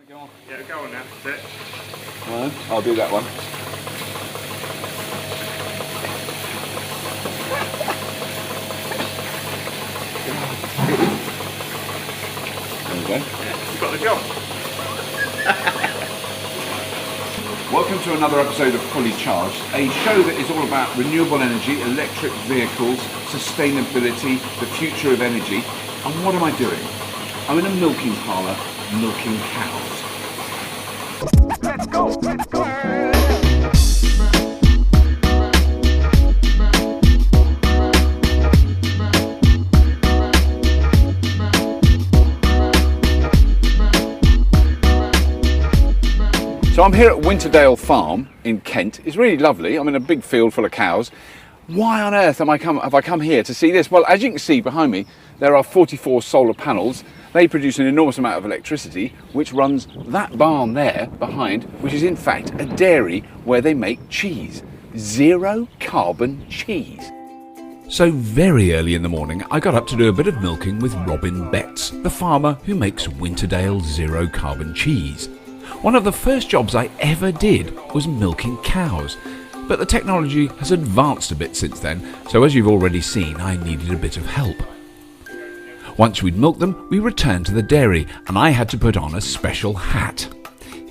Go on. Yeah, go on now. That's it. I'll do that one. There we go. Yeah, you've got the job. Welcome to another episode of Fully Charged, a show that is all about renewable energy, electric vehicles, sustainability, the future of energy. And what am I doing? I'm in a milking parlour, milking cows. Let's go, let's go. So I'm here at Winterdale Farm in Kent. It's really lovely. I'm in a big field full of cows. Why on earth have I come here to see this? Well, as you can see behind me, there are 44 solar panels. They produce an enormous amount of electricity, which runs that barn there behind, which is in fact a dairy where they make cheese. Zero carbon cheese. So very early in the morning, I got up to do a bit of milking with Robin Betts, the farmer who makes Winterdale zero carbon cheese. One of the first jobs I ever did was milking cows, but the technology has advanced a bit since then, so as you've already seen, I needed a bit of help. Once we'd milked them, we returned to the dairy, and I had to put on a special hat.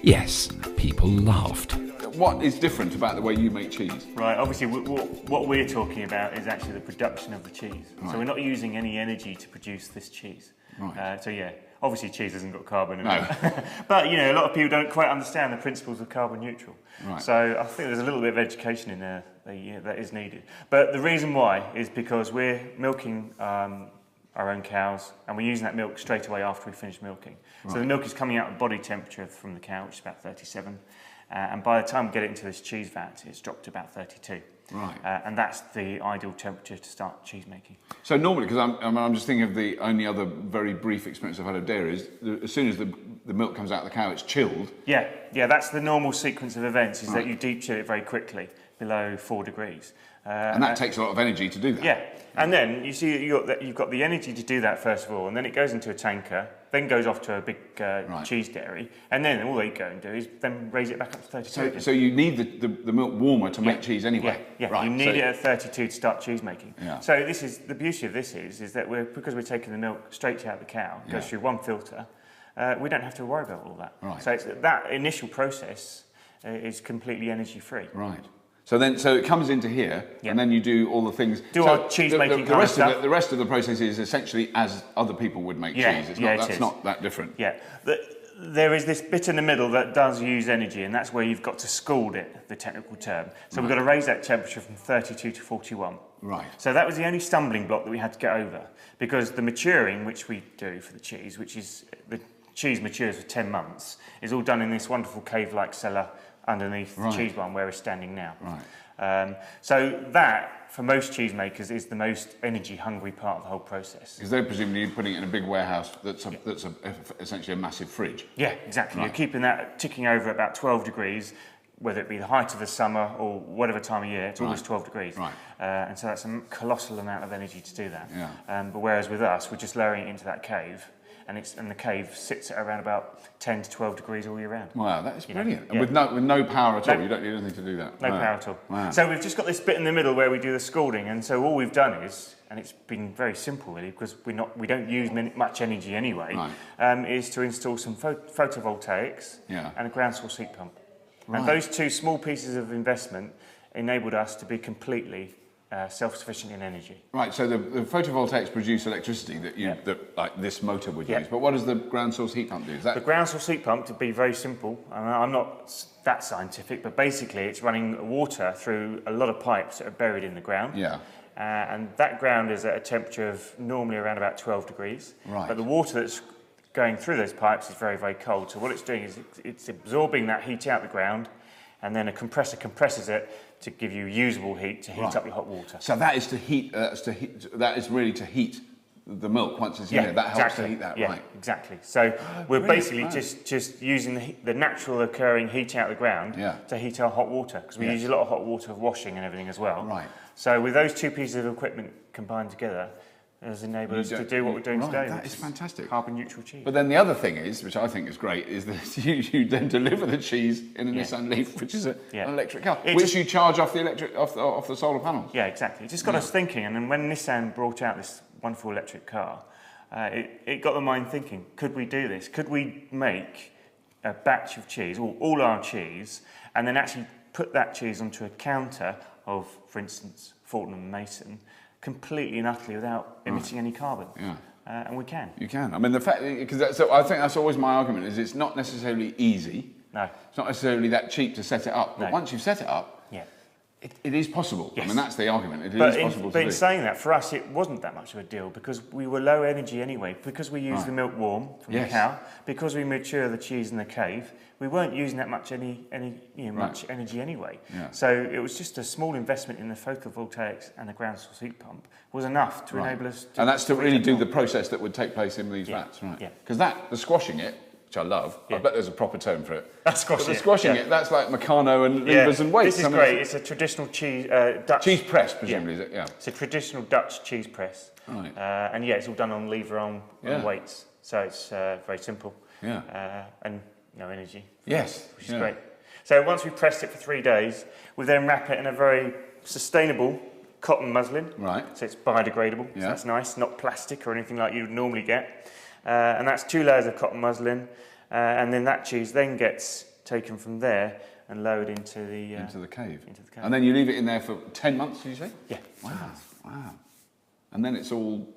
Yes, people laughed. What is different about the way you make cheese? Right, obviously what we're talking about is actually the production of the cheese. Right. So we're not using any energy to produce this cheese. Right. So yeah, obviously cheese hasn't got carbon in No. it. But you know, a lot of people don't quite understand the principles of carbon neutral. Right. So I think there's a little bit of education in there that is needed. But the reason why is because we're milking our own cows, and we're using that milk straight away after we finish milking. Right. So the milk is coming out at body temperature from the cow, which is about 37. And by the time we get it into this cheese vat, it's dropped to about 32. Right. And that's the ideal temperature to start cheese making. So normally, because I'm just thinking of the only other very brief experience I've had of dairy is as soon as the milk comes out of the cow, it's chilled. Yeah, that's the normal sequence of events, is Right. that you deep chill it very quickly, below 4 degrees. And that takes a lot of energy to do that. Yeah, and then you see you've got the energy to do that first of all, and then it goes into a tanker, then goes off to a big cheese dairy, and then all they go and do is then raise it back up to 32. So you need the milk warmer to make cheese anyway. Yeah, Right. You need it at 32 to start cheese making. Yeah. So this is the beauty of this is that because we're taking the milk straight out of the cow, it goes Yeah. through one filter, we don't have to worry about all that. Right. So that initial process is completely energy free. Right. So it comes into here, Yeah. and then you do all the things. Our cheese making the kind of rest stuff. the rest of the process is essentially as other people would make Yeah, cheese. yeah, it That's is. not that different. Yeah, there is this bit in the middle that does use energy, and that's where you've got to scald it, the technical term. So we've got to raise that temperature from 32 to 41. Right. So that was the only stumbling block that we had to get over, because the maturing, which we do for the cheese, which is the cheese matures for 10 months, is all done in this wonderful cave-like cellar underneath Right. the cheese barn where we're standing now. Right. So that, for most cheesemakers, is the most energy-hungry part of the whole process. Because they're presumably putting it in a big warehouse that's essentially a massive fridge. Yeah, exactly. Right. You're keeping that ticking over at about 12 degrees, whether it be the height of the summer or whatever time of year, it's always 12 degrees. Right. And so that's a colossal amount of energy to do that. Yeah. But whereas with us, we're just lowering it into that cave, and the cave sits at around about 10 to 12 degrees all year round. Wow, that is brilliant. yeah. And with no power at all. No. You don't need anything to do that. No Wow. power at all. Wow. So we've just got this bit in the middle where we do the scalding, and so all we've done is, and it's been very simple really, because we don't use much energy anyway, is to install some photovoltaics Yeah. and a ground source heat pump. Right. And those two small pieces of investment enabled us to be completely self-sufficient in energy. Right, so the photovoltaics produce electricity that like this motor would Yeah. use. But what does the ground source heat pump do? Is The that ground source heat pump, to be very simple, and I'm not that scientific, but basically it's running water through a lot of pipes that are buried in the ground. Yeah. And that ground is at a temperature of normally around about 12 degrees. Right. But the water that's going through those pipes is very, very cold. So what it's doing is it's absorbing that heat out the ground, and then a compressor compresses it to give you usable heat to heat up your hot water. So that is to heat. That is really to heat the milk once it's in there. That helps to heat that, yeah, right? Exactly. So we're brilliant, basically right. just using the natural occurring heat out of the ground Yeah. to heat our hot water, because we Yeah. use a lot of hot water for washing and everything as well. Right. So with those two pieces of equipment combined together, has enabled us to do what we're doing right, today. That which is fantastic. Carbon neutral cheese. But then the other thing is, which I think is great, is that you then deliver the cheese in a Nissan Leaf, which is an electric car, which you charge off the solar panels. Yeah, exactly. It just got us thinking, and then when Nissan brought out this wonderful electric car, it got the mind thinking, could we do this? Could we make a batch of cheese, all our cheese, and then actually put that cheese onto a counter of, for instance, Fortnum & Mason, completely and utterly without emitting any carbon? Yeah. And we can. You can. I mean, the fact, because I think that's always my argument, is it's not necessarily easy. No. It's not necessarily that cheap to set it up. But once you've set it up, it is possible. Yes. I mean, that's the argument. It is possible to do. But in saying that, for us, it wasn't that much of a deal because we were low energy anyway. Because we use the milk warm from the cow, because we mature the cheese in the cave, we weren't using that much much energy anyway. Yeah. So it was just a small investment in the photovoltaics and the ground source heat pump was enough to enable us to... And that's to really do the process that would take place in these vats, right? Yeah. Because the squashing it, which I love, I bet there's a proper term for it. That's squashing but the squashing it, that's like Meccano and levers and weights. This is great. It's a traditional cheese... Dutch... Cheese press, presumably, is it? Yeah. It's a traditional Dutch cheese press. Right. And it's all done on lever arm and weights. So it's very simple. Yeah. And no energy. Yes. Which is great. So once we've pressed it for 3 days, we then wrap it in a very sustainable cotton muslin. Right. So it's biodegradable. So that's nice, not plastic or anything like you would normally get. And that's 2 layers of cotton muslin. And then that cheese then gets taken from there and lowered into the cave. Into the cave. And then you leave it in there for 10 months, did you say? Yeah. Wow. And then it's all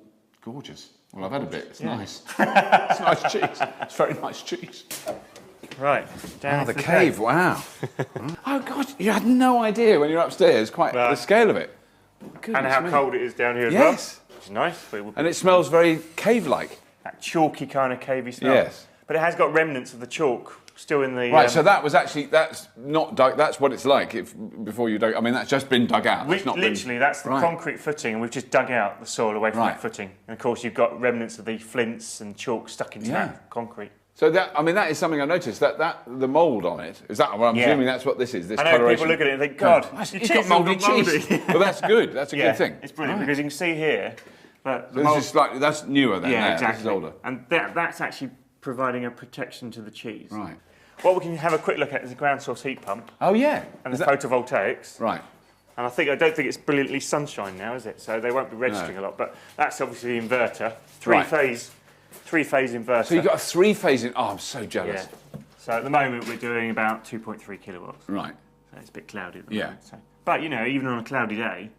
gorgeous. Well, I've had a bit. It's nice. It's nice cheese. It's very nice cheese. Right. Down the cave. Wow. Oh, God. You had no idea when you're upstairs quite the scale of it. And how cold it is down here as well. Which is nice. And it smells very cave-like. That chalky kind of cavey smell. Yes. But it has got remnants of the chalk still in the... Right, so that was actually, that's not dug, that's what it's like before you dug, I mean, that's just been dug out. That's the concrete footing, and we've just dug out the soil away from that footing. And of course, you've got remnants of the flints and chalk stuck into that concrete. So that, I mean, that is something I noticed, that the mould on it, is that, well, I'm assuming that's what this is, this I know, people look at it and think, God, it's got mouldy cheese. Well, that's good, that's a good thing. It's brilliant, because you can see here, but that's newer than that. Exactly. This is older. And that's actually providing a protection to the cheese. Right. What we can have a quick look at is the ground source heat pump. Oh, yeah. And the photovoltaics. Right. And I don't think it's brilliantly sunshine now, is it? So they won't be registering a lot, but that's obviously the inverter. Three-phase inverter. So you've got a 3-phase in... Oh, I'm so jealous. Yeah. So at the moment we're doing about 2.3 kilowatts. Right. So it's a bit cloudy at the moment. So. But, even on a cloudy day,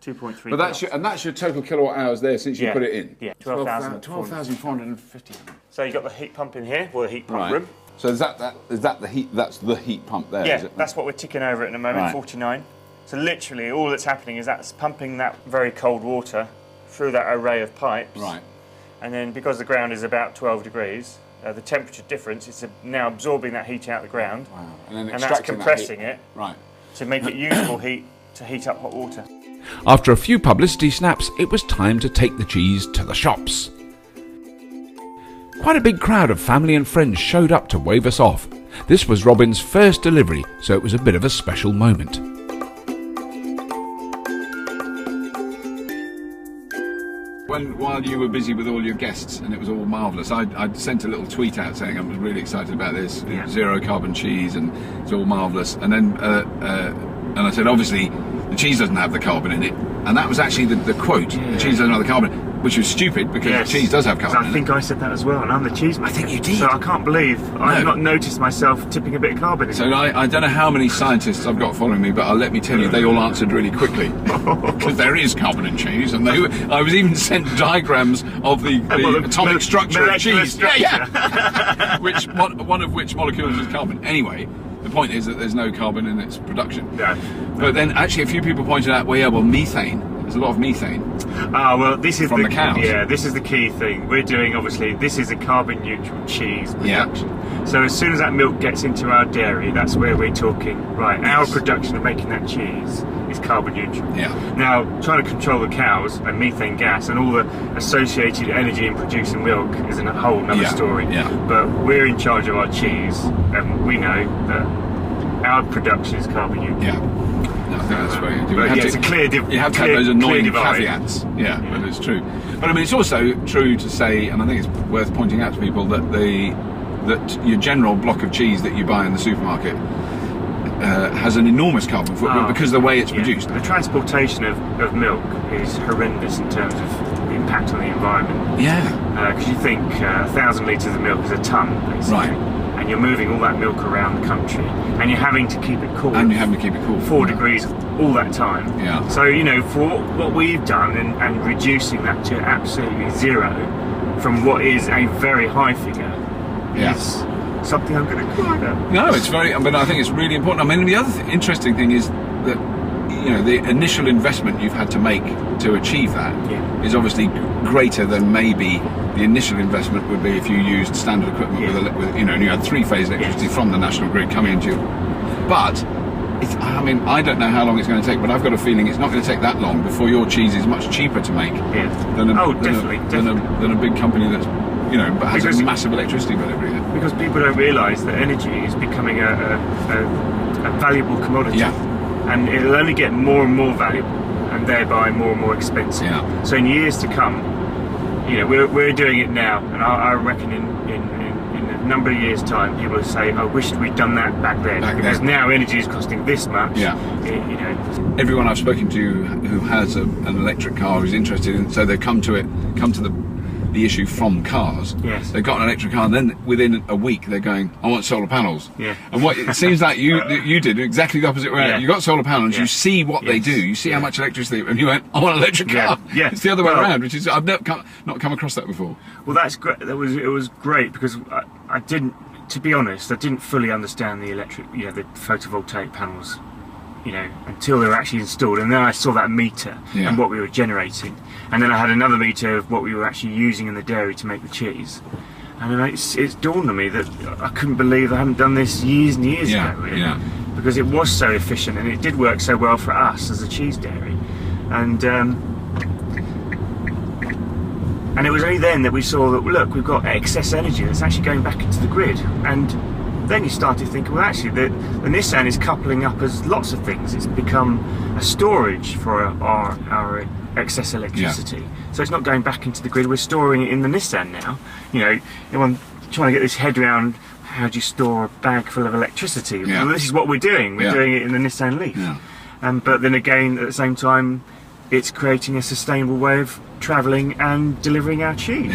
2.3 But that's your total kilowatt hours there since you put it in? Yeah, 12,450. So you've got the heat pump in here, or the heat pump room. So is that the heat? That's the heat pump there. Yeah, is it? That's what we're ticking over at the moment, 49. So literally all that's happening is that's pumping that very cold water through that array of pipes. Right. And then because the ground is about 12 degrees, the temperature difference is now absorbing that heat out of the ground. Wow. And then that's compressing it to make it usable heat to heat up hot water. After a few publicity snaps, it was time to take the cheese to the shops. Quite a big crowd of family and friends showed up to wave us off. This was Robin's first delivery, so it was a bit of a special moment. While you were busy with all your guests and it was all marvellous, I sent a little tweet out saying I was really excited about this, zero carbon cheese, and it's all marvellous. And then and I said, obviously, the cheese doesn't have the carbon in it. And that was actually the quote, the cheese doesn't have the carbon, which was stupid because the cheese does have carbon in it. I think I said that as well, and I'm the cheese maker. I think you did. So I can't believe I've not noticed myself tipping a bit of carbon in it. So I don't know how many scientists I've got following me, but let me tell you, they all answered really quickly. Because there is carbon in cheese, and I was even sent diagrams of the atomic structure of cheese. Yeah. One of which molecules is carbon. Anyway, the point is that there's no carbon in its production. Yeah. But then actually a few people pointed out, well, methane. There's a lot of methane. Well, this is from the cows. Yeah, this is the key thing. We're doing, obviously, this is a carbon neutral cheese production. Yeah. So as soon as that milk gets into our dairy, that's where we're talking, right, our production of making that cheese is carbon neutral. Yeah. Now, trying to control the cows and methane gas and all the associated energy in producing milk is a whole other story. Yeah. But we're in charge of our cheese, and we know that our production is carbon neutral. Yeah. No, I think that's very. But yeah, it's a clear You have to have those annoying caveats. Yeah, but it's true. But I mean, it's also true to say, and I think it's worth pointing out to people that that your general block of cheese that you buy in the supermarket has an enormous carbon footprint because of the way it's produced. The transportation of milk is horrendous in terms of the impact on the environment. Yeah. Because you think 1,000 litres of milk is a tonne, basically. Right. And you're moving all that milk around the country, and you're having to keep it cool. And you're having to keep it cool. 4 degrees all that time. Yeah. So, you know, for what we've done and reducing that to absolutely zero from what is a very high figure is something I'm going to cry about. No, it's very, but I think it's really important. I mean, the other interesting thing is that, you know, the initial investment you've had to make to achieve that is obviously greater than maybe the initial investment would be if you used standard equipment with you know, and you had 3-phase electricity from the national grid coming into you. But I mean, I don't know how long it's going to take, but I've got a feeling it's not going to take that long before your cheese is much cheaper to make than a big company that's, you know, but has a massive electricity bill every year. Because people don't realise that energy is becoming a valuable commodity. Yeah. And it'll only get more and more valuable, and thereby more and more expensive. Yeah. So in years to come, you know, we're doing it now, and I reckon in a number of years' time, people will say, "I wish we'd done that back then," because now energy is costing this much. Yeah. You know. Everyone I've spoken to who has an electric car who's interested in, so they come to the issue from cars. Yes. They've got an electric car, and then within a week they're going, I want solar panels. Yeah. And what it seems like you did exactly the opposite way. Yeah. You got solar panels, Yeah. you see what they do, you see how much electricity, and you went, I want an electric car. Yeah. It's the other way around, which is I've not come across that before. Well, that's great. It was great because I didn't, to be honest, I didn't fully understand the electric, you know, the photovoltaic panels, you know, until they were actually installed, and then I saw that meter and what we were generating, and then I had another meter of what we were actually using in the dairy to make the cheese, and then it's dawned on me that I couldn't believe I hadn't done this years and years ago, really, because it was so efficient and it did work so well for us as a cheese dairy, and it was only then that we saw that, look, we've got excess energy that's actually going back into the grid. And then you started thinking, well, actually, the Nissan is coupling up as lots of things. It's become a storage for our excess electricity. So it's not going back into the grid, we're storing it in the Nissan now. You know, everyone trying to get this head around, how do you store a bag full of electricity? Well, this is what we're doing. We're doing it in the Nissan Leaf. But then again, at the same time, it's creating a sustainable way of travelling and delivering our cheese.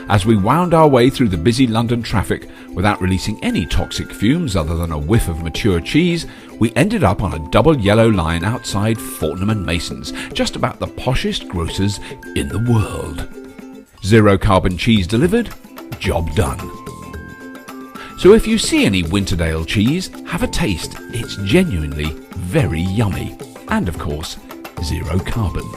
As we wound our way through the busy London traffic without releasing any toxic fumes other than a whiff of mature cheese, we ended up on a double yellow line outside Fortnum & Mason's, just about the poshest grocers in the world. 0 carbon cheese delivered, job done. So if you see any Winterdale cheese, have a taste. It's genuinely very yummy. And of course, 0 carbon.